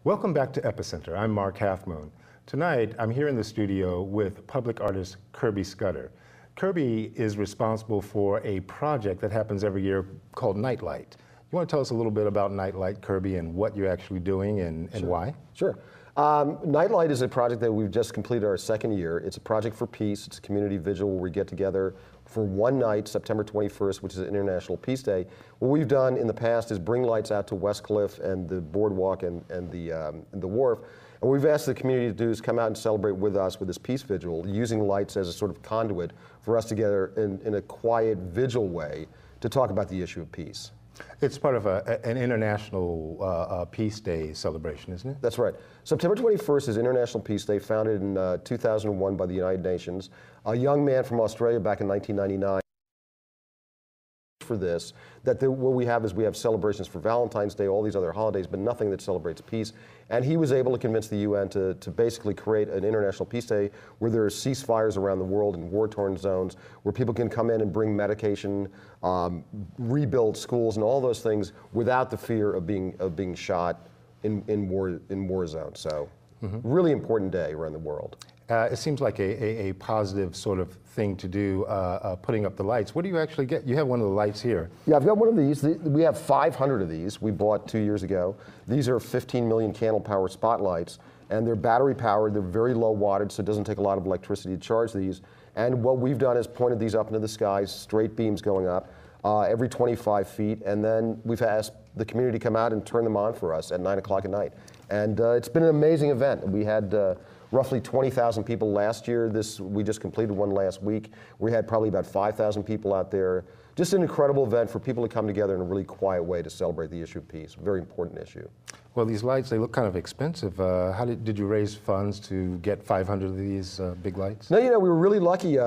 Welcome back to Epicenter. I'm Mark Halfmoon. Tonight, I'm here in the studio with public artist Kirby Scudder. Kirby is responsible for a project that happens every year called Nightlight. You want to tell us a little bit about Nightlight, Kirby, and what you're actually doing and why? Sure. Nightlight is a project that we've just completed our second year. It's a project for peace. It's a community vigil where we get together for one night, September 21st, which is International Peace Day. What we've done in the past is bring lights out to West Cliff and the boardwalk and the wharf. And what we've asked the community to do is come out and celebrate with us with this peace vigil, using lights as a sort of conduit for us together in a quiet vigil way to talk about the issue of peace. It's part of an International Peace Day celebration, isn't it? That's right. September 21st is International Peace Day, founded in 2001 by the United Nations. A young man from Australia back in 1999 for this, what we have celebrations for Valentine's Day, all these other holidays, but nothing that celebrates peace. And he was able to convince the UN to basically create an International Peace Day where there are ceasefires around the world in war-torn zones, where people can come in and bring medication, rebuild schools and all those things without the fear of being shot in war zones. So really important day around the world. It seems like a positive sort of thing to do, putting up the lights. What do you actually get? You have one of the lights here. Yeah, I've got one of these. We have 500 of these we bought 2 years ago. These are 15 million candle power spotlights, and they're battery powered. They're very low wattage, so it doesn't take a lot of electricity to charge these. And what we've done is pointed these up into the sky, straight beams going up every 25 feet, and then we've asked the community to come out and turn them on for us at 9 o'clock at night. And it's been an amazing event. We had roughly 20,000 people last year. We just completed one last week. We had probably about 5,000 people out there. Just an incredible event for people to come together in a really quiet way to celebrate the issue of peace. A very important issue. Well, these lights, they look kind of expensive. How did you raise funds to get 500 of these big lights? No, we were really lucky.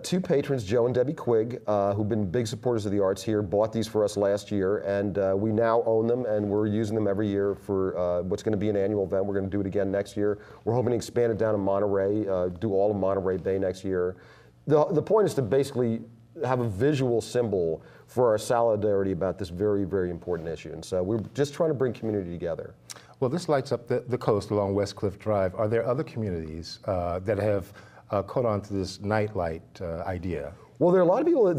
Two patrons, Joe and Debbie Quigg, who've been big supporters of the arts here, bought these for us last year, and we now own them, and we're using them every year for what's going to be an annual event. We're going to do it again next year. We're hoping to expand it down to Monterey, do all of Monterey Bay next year. The point is to basically have a visual symbol for our solidarity about this very, very important issue. And so we're just trying to bring community together. Well, this lights up the coast along West Cliff Drive. Are there other communities that have caught on to this nightlight idea? Well, there are a lot of people that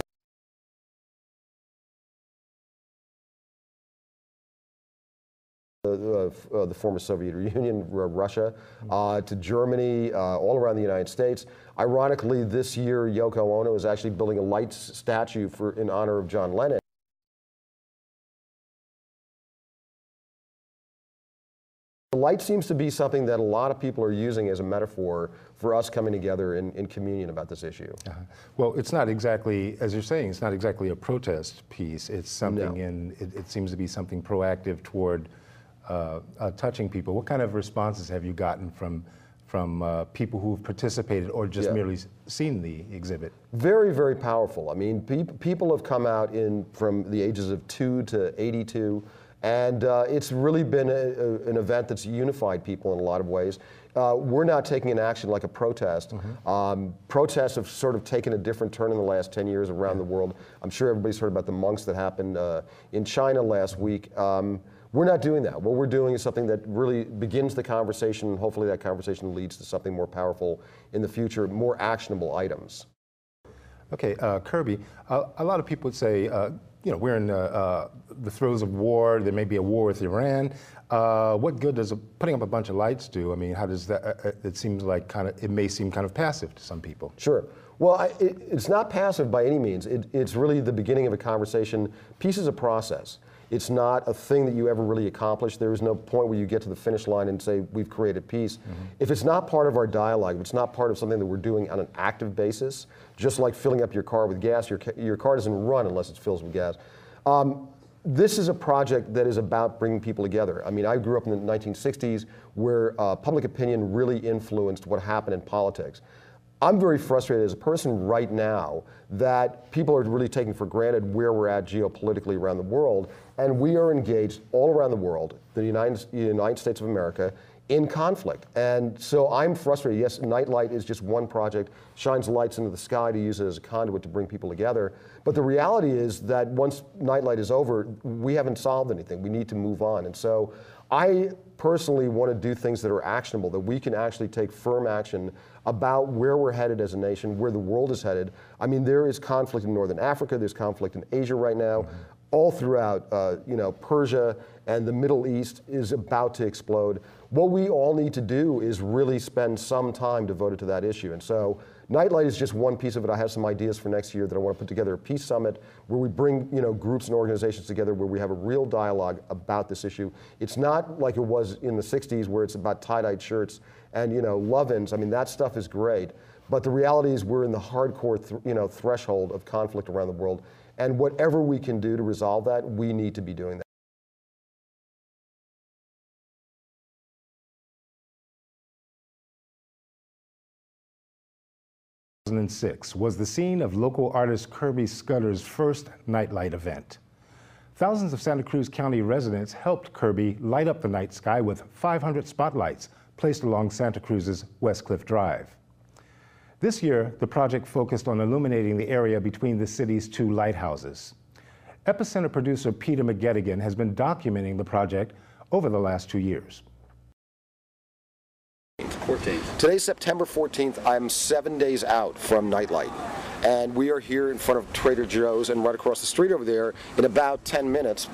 the former Soviet Union, Russia, to Germany, all around the United States. Ironically, this year, Yoko Ono is actually building a lights statue in honor of John Lennon. The light seems to be something that a lot of people are using as a metaphor for us coming together in communion about this issue. Well, it's not exactly, as you're saying, it's not exactly a protest piece. It's something it seems to be something proactive toward touching people. What kind of responses have you gotten from people who've participated or just merely seen the exhibit? Very, very powerful. I mean, people have come out from the ages of 2 to 82, and it's really been an event that's unified people in a lot of ways. We're now taking an action like a protest. Protests have sort of taken a different turn in the last 10 years around the world. I'm sure everybody's heard about the monks that happened in China last week. We're not doing that. What we're doing is something that really begins the conversation, and hopefully that conversation leads to something more powerful in the future, more actionable items. Okay, Kirby, a lot of people would say, we're in the throes of war. There may be a war with Iran. What good does putting up a bunch of lights do? I mean, how does that, it seems like it may seem kind of passive to some people. Sure. Well, it's not passive by any means. It's really the beginning of a conversation. Peace is a process. It's not a thing that you ever really accomplish. There is no point where you get to the finish line and say, we've created peace. If it's not part of our dialogue, if it's not part of something that we're doing on an active basis, just like filling up your car with gas, your car doesn't run unless it's filled with gas. This is a project that is about bringing people together. I mean, I grew up in the 1960s where public opinion really influenced what happened in politics. I'm very frustrated as a person right now that people are really taking for granted where we're at geopolitically around the world, and we are engaged all around the world, the United States of America, in conflict. And so I'm frustrated. Yes, Nightlight is just one project, shines lights into the sky to use it as a conduit to bring people together. But the reality is that once Nightlight is over, we haven't solved anything. We need to move on. And so I personally want to do things that are actionable, that we can actually take firm action about where we're headed as a nation, where the world is headed. I mean, there is conflict in Northern Africa, there's conflict in Asia right now, all throughout, Persia and the Middle East is about to explode. What we all need to do is really spend some time devoted to that issue. And so Nightlight is just one piece of it. I have some ideas for next year that I want to put together a peace summit where we bring groups and organizations together where we have a real dialogue about this issue. It's not like it was in the 60s where it's about tie-dyed shirts and love-ins. I mean, that stuff is great. But the reality is we're in the hardcore threshold of conflict around the world. And whatever we can do to resolve that, we need to be doing that. 2006 was the scene of local artist Kirby Scudder's first Nightlight event. Thousands of Santa Cruz County residents helped Kirby light up the night sky with 500 spotlights placed along Santa Cruz's West Cliff Drive. This year, the project focused on illuminating the area between the city's two lighthouses. Epicenter producer Peter McGettigan has been documenting the project over the last 2 years. 14th. Today's September 14th. I'm 7 days out from Nightlight. And we are here in front of Trader Joe's, and right across the street over there, in about 10 minutes,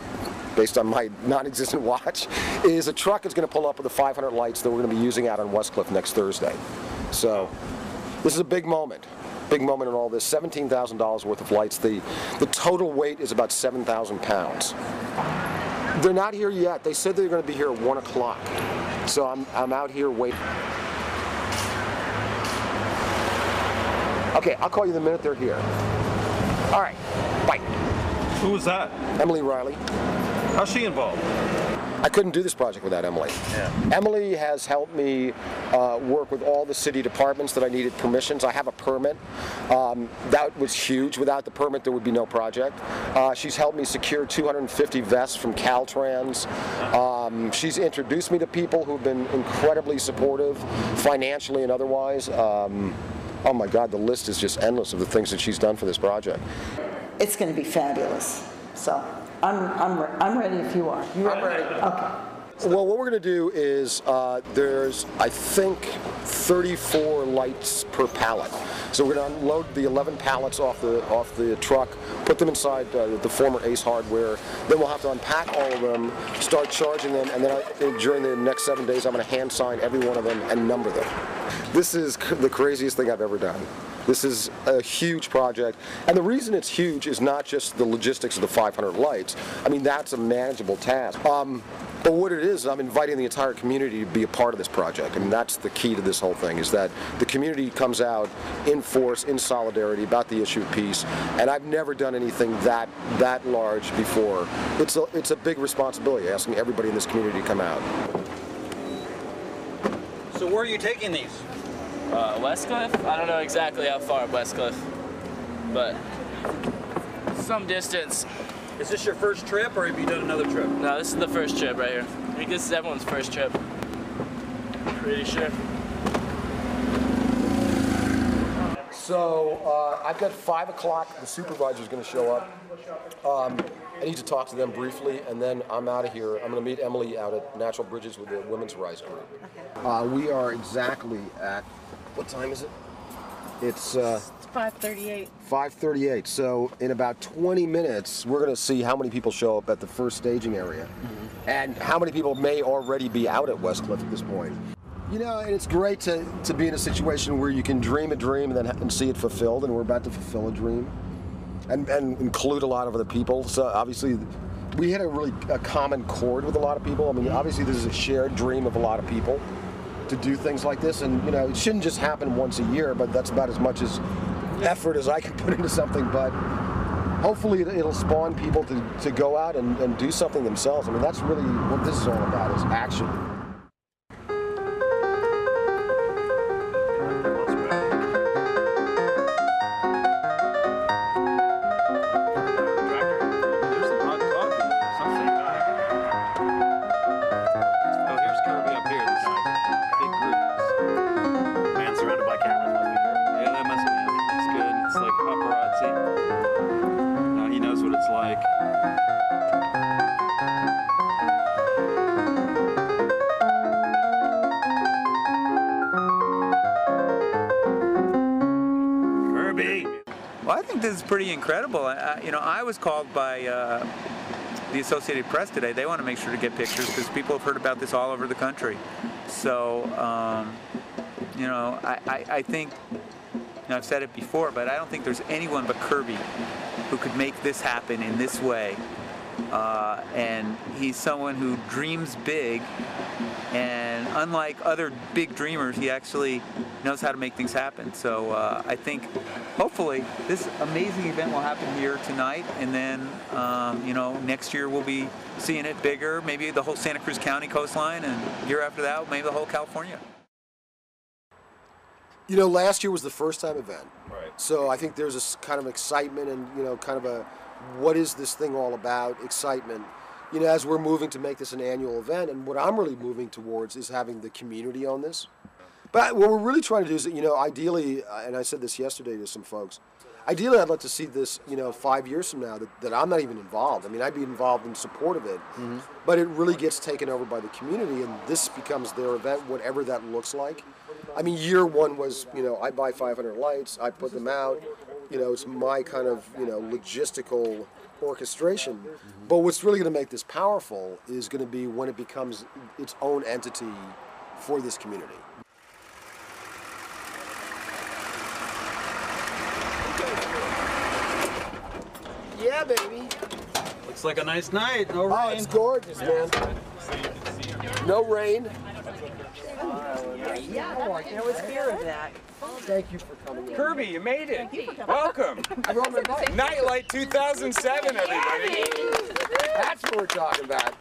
based on my non-existent watch, is a truck that's going to pull up with the 500 lights that we're going to be using out on West Cliff next Thursday. So this is a big moment. Big moment in all this. $17,000 worth of lights. The total weight is about 7,000 pounds. They're not here yet. They said they're going to be here at 1 o'clock. So I'm out here waiting. Okay, I'll call you the minute they're here. All right, bye. Who was that? Emily Riley. How's she involved? I couldn't do this project without Emily. Yeah. Emily has helped me work with all the city departments that I needed permissions. I have a permit. That was huge. Without the permit, there would be no project. She's helped me secure 250 vests from Caltrans. She's introduced me to people who've been incredibly supportive, financially and otherwise. Oh my God, the list is just endless of the things that she's done for this project. It's going to be fabulous. So I'm ready if you are. You ready? I'm ready. Okay. Well, what we're going to do is there's, I think, 34 lights per pallet. So we're going to unload the 11 pallets off the truck, put them inside the former Ace Hardware. Then we'll have to unpack all of them, start charging them, and then during the next 7 days, I'm going to hand sign every one of them and number them. This is the craziest thing I've ever done. This is a huge project, and the reason it's huge is not just the logistics of the 500 lights. I mean, that's a manageable task. But what it is, I'm inviting the entire community to be a part of this project. I mean, that's the key to this whole thing, is that the community comes out in force, in solidarity about the issue of peace. And I've never done anything that large before. It's a big responsibility, asking everybody in this community to come out. So where are you taking these? West Cliff? I don't know exactly how far West Cliff, but some distance. Is this your first trip, or have you done another trip? No, this is the first trip right here. I think this is everyone's first trip. Pretty sure. So I've got 5 o'clock. The supervisor's going to show up. I need to talk to them briefly, and then I'm out of here. I'm going to meet Emily out at Natural Bridges with the Women's Rights Group. Okay. We are exactly at, what time is it? It's 5:38. 5:38. So in about 20 minutes, we're going to see how many people show up at the first staging area, and how many people may already be out at West Cliff at this point. You know, and it's great to be in a situation where you can dream a dream and see it fulfilled, and we're about to fulfill a dream, and include a lot of other people. So obviously, we had a common chord with a lot of people. I mean, obviously, this is a shared dream of a lot of people to do things like this, and it shouldn't just happen once a year, but that's about as much as effort as I can put into something. But hopefully it'll spawn people to go out and do something themselves. I mean, that's really what this is all about, is action. Well, I think this is pretty incredible. You know, I was called by the Associated Press today. They want to make sure to get pictures because people have heard about this all over the country. So, you know, I think, you know, I've said it before, but I don't think there's anyone but Kirby who could make this happen in this way. And he's someone who dreams big, and unlike other big dreamers, he actually knows how to make things happen. So I think hopefully this amazing event will happen here tonight, and then you know, next year we'll be seeing it bigger, maybe the whole Santa Cruz County coastline, and year after that maybe the whole California. You know, last year was the first time event. Right. So I think there's a kind of excitement and, you know, kind of a, what is this thing all about, excitement. You know, as we're moving to make this an annual event, and what I'm really moving towards is having the community on this. But what we're really trying to do is, you know, ideally, and I said this yesterday to some folks, ideally I'd like to see this, you know, 5 years from now that I'm not even involved. I mean, I'd be involved in support of it, but it really gets taken over by the community, and this becomes their event, whatever that looks like. I mean, year one was, you know, I buy 500 lights, I put them out, you know, it's my kind of, you know, logistical orchestration. But what's really going to make this powerful is going to be when it becomes its own entity for this community. Yeah, baby. Looks like a nice night. No rain. Oh, it's gorgeous, man. No rain. There was fear of that. Thank you for coming in. Kirby, you made it. Welcome. Nightlight 2007, everybody. That's what we're talking about.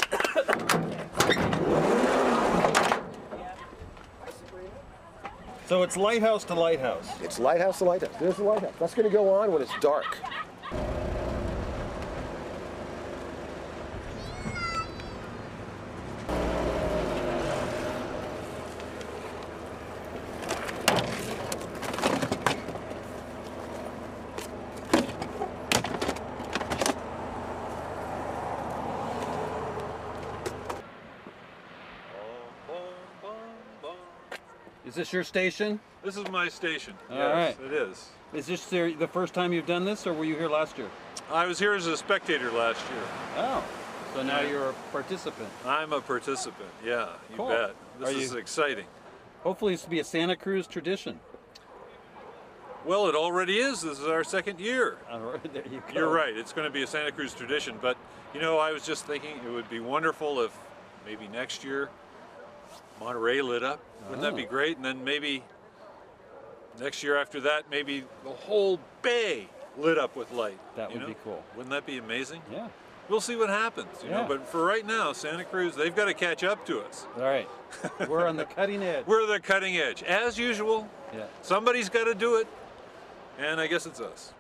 So it's lighthouse to lighthouse. It's lighthouse to lighthouse. There's the lighthouse. That's going to go on when it's dark. Is this your station? This is my station. All Yes, right. it is. Is this the first time you've done this, or were you here last year? I was here as a spectator last year. Oh, so now you're a participant. I'm a participant. Yeah, you Cool. bet. This Are is you- exciting. Hopefully this will be a Santa Cruz tradition. Well, it already is. This is our second year. All right, there you go. You're right. It's going to be a Santa Cruz tradition. But, you know, I was just thinking it would be wonderful if maybe next year Monterey lit up. Wouldn't that be great? And then maybe next year after that, maybe the whole bay lit up with light. That you would know? be cool. Wouldn't that be amazing? Yeah. We'll see what happens, you know. Yeah. But for right now, Santa Cruz, they've got to catch up to us. All right. We're on the cutting edge. We're the cutting edge, as usual. Yeah. Somebody's got to do it, and I guess it's us.